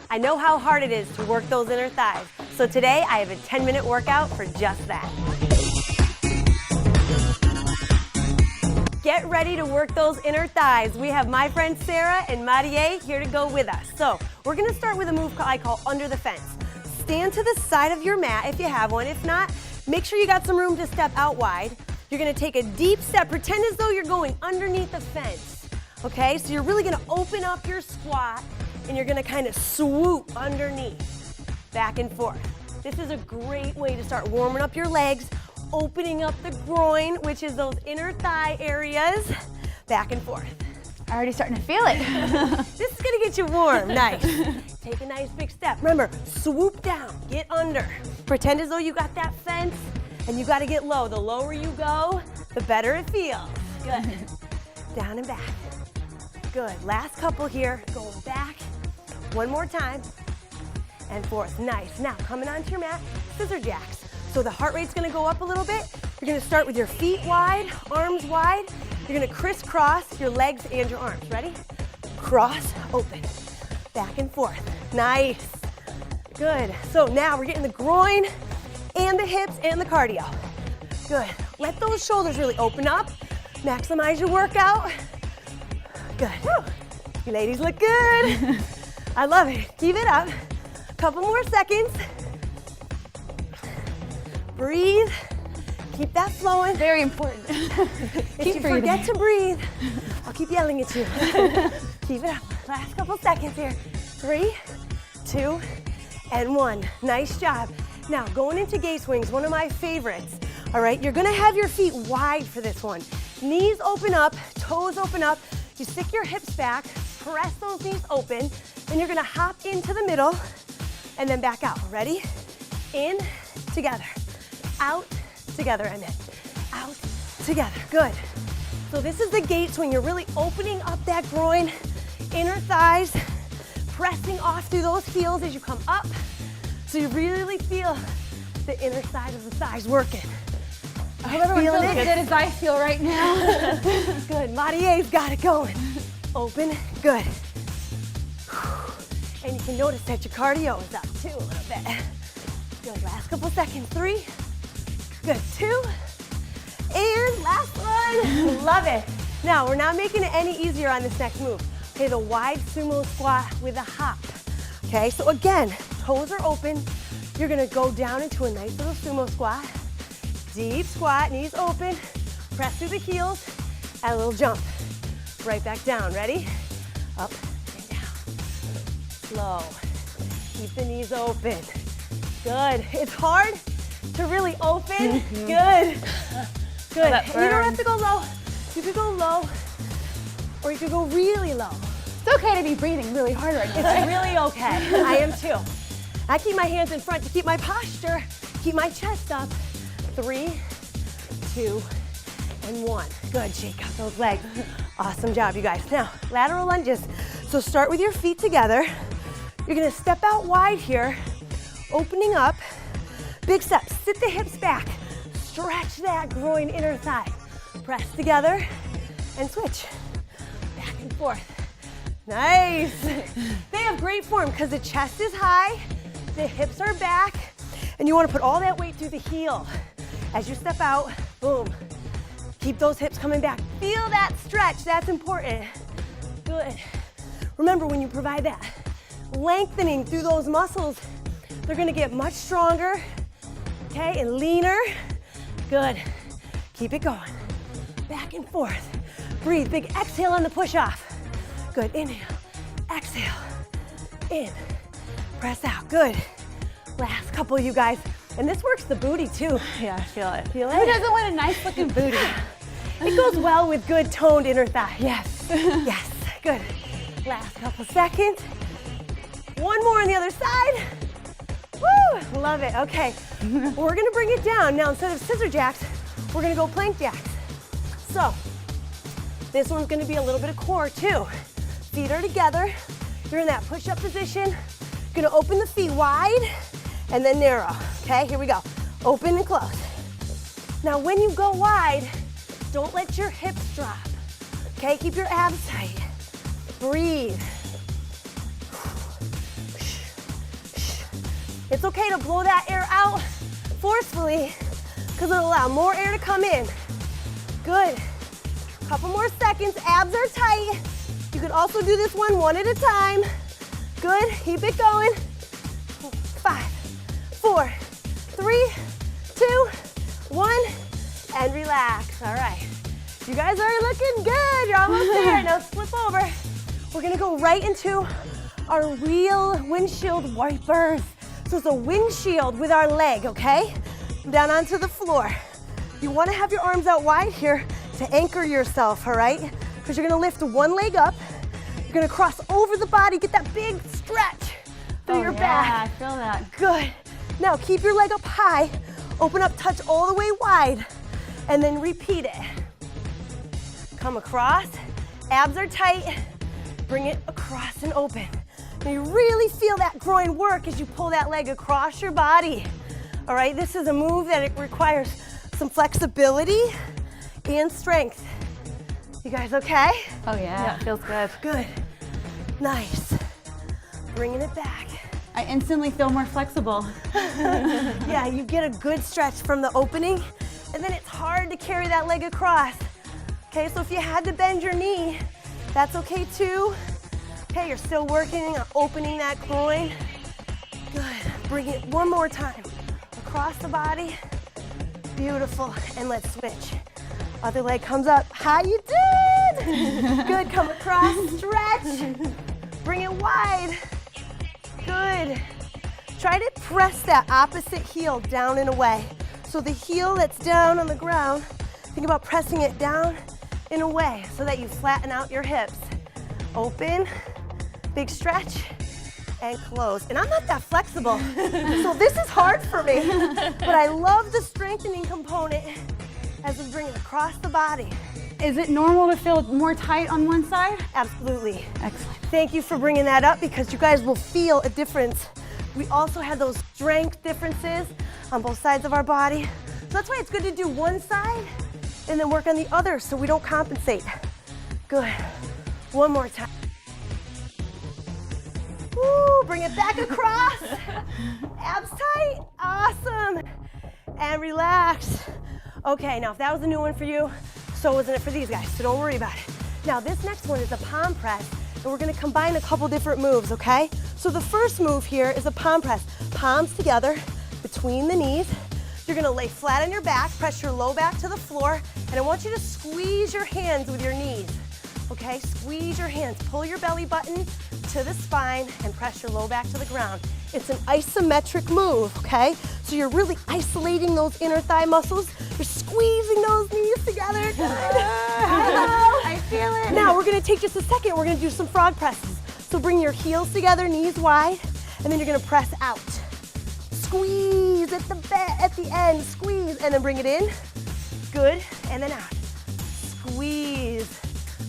I know how hard it is to work those inner thighs. So today I have a 10-minute workout for just that. Get ready to work those inner thighs. We have my friend Sarah and Marie here to go with us. So we're gonna start with a move I call under the fence. Stand to the side of your mat if you have one. If not, make sure you got some room to step out wide. You're gonna take a deep step. Pretend as though you're going underneath the fence. Okay, so you're really gonna open up your squat and you're gonna kind of swoop underneath, back and forth. This is a great way to start warming up your legs, opening up the groin, which is those inner thigh areas, back and forth. Already starting to feel it. This is gonna get you warm, nice. Take a nice big step. Remember, swoop down, get under. Pretend as though you got that fence and you gotta get low. The lower you go, the better it feels. Good. Down and back. Good, last couple here, going back. One more time, and forth, nice. Now, coming onto your mat, scissor jacks. So the heart rate's gonna go up a little bit. You're gonna start with your feet wide, arms wide. You're gonna crisscross your legs and your arms. Ready? Cross, open, back and forth. Nice, good. So now we're getting the groin and the hips and the cardio. Good, let those shoulders really open up. Maximize your workout. Good, woo. You ladies look good. I love it, keep it up. Couple more seconds. Breathe. Keep that flowing. Very important. If you forget to breathe, I'll keep yelling at you. Keep it up. Last couple seconds here. 3, 2, and 1. Nice job. Now, going into gate swings, one of my favorites. All right, you're gonna have your feet wide for this one. Knees open up, toes open up. You stick your hips back, press those knees open, and you're gonna hop into the middle and then back out. Ready? In, together. Out, together, and then out, together. Good. So this is the gate swing. You're really opening up that groin, inner thighs, pressing off through those heels as you come up. So you really feel the inner side of the thighs working. I hope everyone feels as good as I feel right now. Good. Marie's got it going. Open. Good. And you can notice that your cardio is up too a little bit. Good. Last couple seconds. 3. Good. 2. And last one. Love it. Now, we're not making it any easier on this next move. Okay, the wide sumo squat with a hop. Okay, so again, toes are open. You're gonna go down into a nice little sumo squat. Deep squat, knees open. Press through the heels, and a little jump. Right back down. Ready? Up and down. Slow. Keep the knees open. Good. It's hard to really open. Good. Good. And you don't have to go low. You could go low, or you could go really low. It's okay to be breathing really hard right now. It's really okay. I am too. I keep my hands in front to keep my posture, keep my chest up. 3, 2, and 1. Good, shake out those legs. Awesome job, you guys. Now, lateral lunges. So start with your feet together. You're gonna step out wide here, opening up. Big step, sit the hips back. Stretch that groin inner thigh. Press together and switch. Back and forth. Nice. They have great form because the chest is high, the hips are back, and you wanna put all that weight through the heel. As you step out, boom. Keep those hips coming back. Feel that stretch, that's important. Good. Remember, when you provide that lengthening through those muscles, they're gonna get much stronger, okay, and leaner. Good. Keep it going. Back and forth. Breathe, big exhale on the push off. Good, inhale, exhale, in, press out, good. Last couple, you guys. And this works the booty too. Yeah, I feel it. Feel it? Who doesn't want a nice looking booty? It goes well with good toned inner thigh. Yes. Yes, good. Last couple seconds. One more on the other side. Woo, love it, okay. We're gonna bring it down. Now, instead of scissor jacks, we're gonna go plank jacks. So, this one's gonna be a little bit of core too. Feet are together. You're in that push-up position. You're gonna open the feet wide and then narrow. Okay, here we go. Open and close. Now, when you go wide, don't let your hips drop. Okay, keep your abs tight. Breathe. It's okay to blow that air out forcefully because it'll allow more air to come in. Good. Couple more seconds, abs are tight. You can also do this one at a time. Good, keep it going. 5, 4, 3, 2, 1, and relax. All right. You guys are looking good. You're almost there. Now flip over. We're gonna go right into our real windshield wipers. So it's a windshield with our leg, okay? Down onto the floor. You wanna have your arms out wide here to anchor yourself, all right? Because you're gonna lift one leg up. You're gonna cross over the body, get that big stretch through your back. Yeah, I feel that. Good. Now keep your leg up high. Open up, touch all the way wide, and then repeat it. Come across, abs are tight. Bring it across and open. Now you really feel that groin work as you pull that leg across your body. All right, this is a move that it requires some flexibility and strength. You guys okay? Oh yeah, it feels good. Good. Nice. Bringing it back. I instantly feel more flexible. Yeah, you get a good stretch from the opening, and then it's hard to carry that leg across. Okay, so if you had to bend your knee, that's okay too. Okay, you're still working on opening that groin. Good. Bring it one more time. Across the body. Beautiful. And let's switch. Other leg comes up. How you did? Good. Come across. Stretch. Bring it wide. Good. Try to press that opposite heel down and away. So the heel that's down on the ground, think about pressing it down and away so that you flatten out your hips. Open, big stretch, and close. And I'm not that flexible, so this is hard for me. But I love the strengthening component as we bring it across the body. Is it normal to feel more tight on one side? Absolutely. Excellent. Thank you for bringing that up because you guys will feel a difference. We also have those strength differences on both sides of our body. So that's why it's good to do one side and then work on the other so we don't compensate. Good. One more time. Woo, bring it back across. Abs tight. Awesome. And relax. Okay, now if that was a new one for you, so wasn't it for these guys, so don't worry about it. Now this next one is a palm press, and we're gonna combine a couple different moves, okay? So the first move here is a palm press. Palms together between the knees. You're gonna lay flat on your back, press your low back to the floor, and I want you to squeeze your hands with your knees, okay? Squeeze your hands, pull your belly button to the spine, and press your low back to the ground. It's an isometric move, okay? So you're really isolating those inner thigh muscles. You're squeezing those knees together. Good. Hello. I feel it. Now we're gonna take just a second. We're gonna do some frog presses. So bring your heels together, knees wide, and then you're gonna press out. Squeeze at the end, squeeze, and then bring it in. Good, and then out. Squeeze.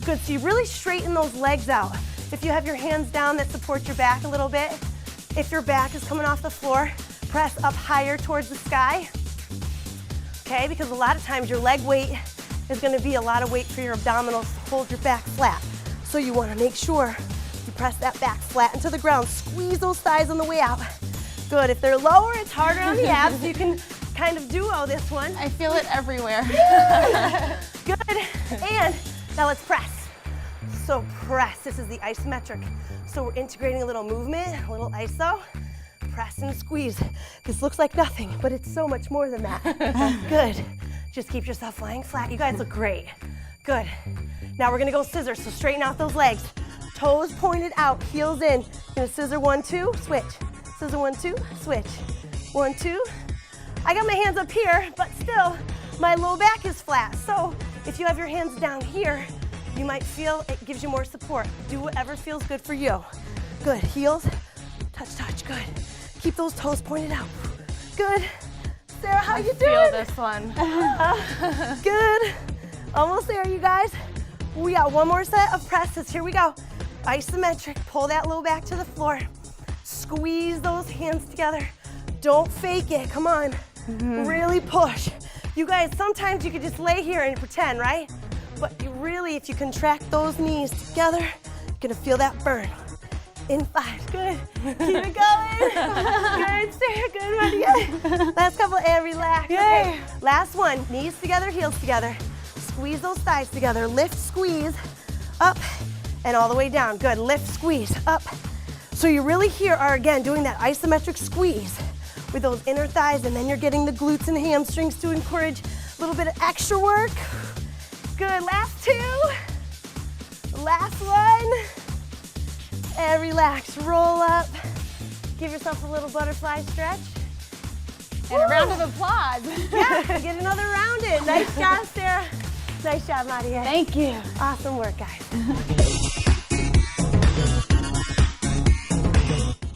Good, so you really straighten those legs out. If you have your hands down, that supports your back a little bit. If your back is coming off the floor, press up higher towards the sky. Okay, because a lot of times your leg weight is gonna be a lot of weight for your abdominals to hold your back flat. So you wanna make sure you press that back flat into the ground. Squeeze those thighs on the way out. Good, if they're lower, it's harder on the abs. You can kind of duo this one. I feel it everywhere. Good, and now let's press. So press, this is the isometric. So we're integrating a little movement, a little iso. Press and squeeze. This looks like nothing, but it's so much more than that. Good. Just keep yourself lying flat. You guys look great. Good. Now we're gonna go scissors, so straighten out those legs. Toes pointed out, heels in. You're gonna scissor 1, 2, switch. Scissor 1, 2, switch. 1, 2. I got my hands up here, but still, my low back is flat. So if you have your hands down here, you might feel it gives you more support. Do whatever feels good for you. Good, heels, touch, touch, good. Keep those toes pointed out. Good. Sarah, how you doing? I feel this one. Good. Almost there, you guys. We got one more set of presses. Here we go. Isometric, pull that low back to the floor. Squeeze those hands together. Don't fake it, come on. Really push. You guys, sometimes you could just lay here and pretend, right? But you really, if you contract those knees together, you're gonna feel that burn. In 5, good. Keep it going. Good, Sarah, good, Maria. Last couple, and relax. Okay. Last one, knees together, heels together. Squeeze those thighs together. Lift, squeeze, up, and all the way down. Good, lift, squeeze, up. So you really here are, again, doing that isometric squeeze with those inner thighs, and then you're getting the glutes and hamstrings to encourage a little bit of extra work. Good, last 2. Last one. And relax, roll up. Give yourself a little butterfly stretch. And a round of applause. Yeah, get another round in. Nice job, Sarah. Nice job, Maria. Thank you. Awesome work, guys.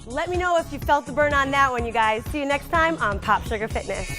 Let me know if you felt the burn on that one, you guys. See you next time on Pop Sugar Fitness.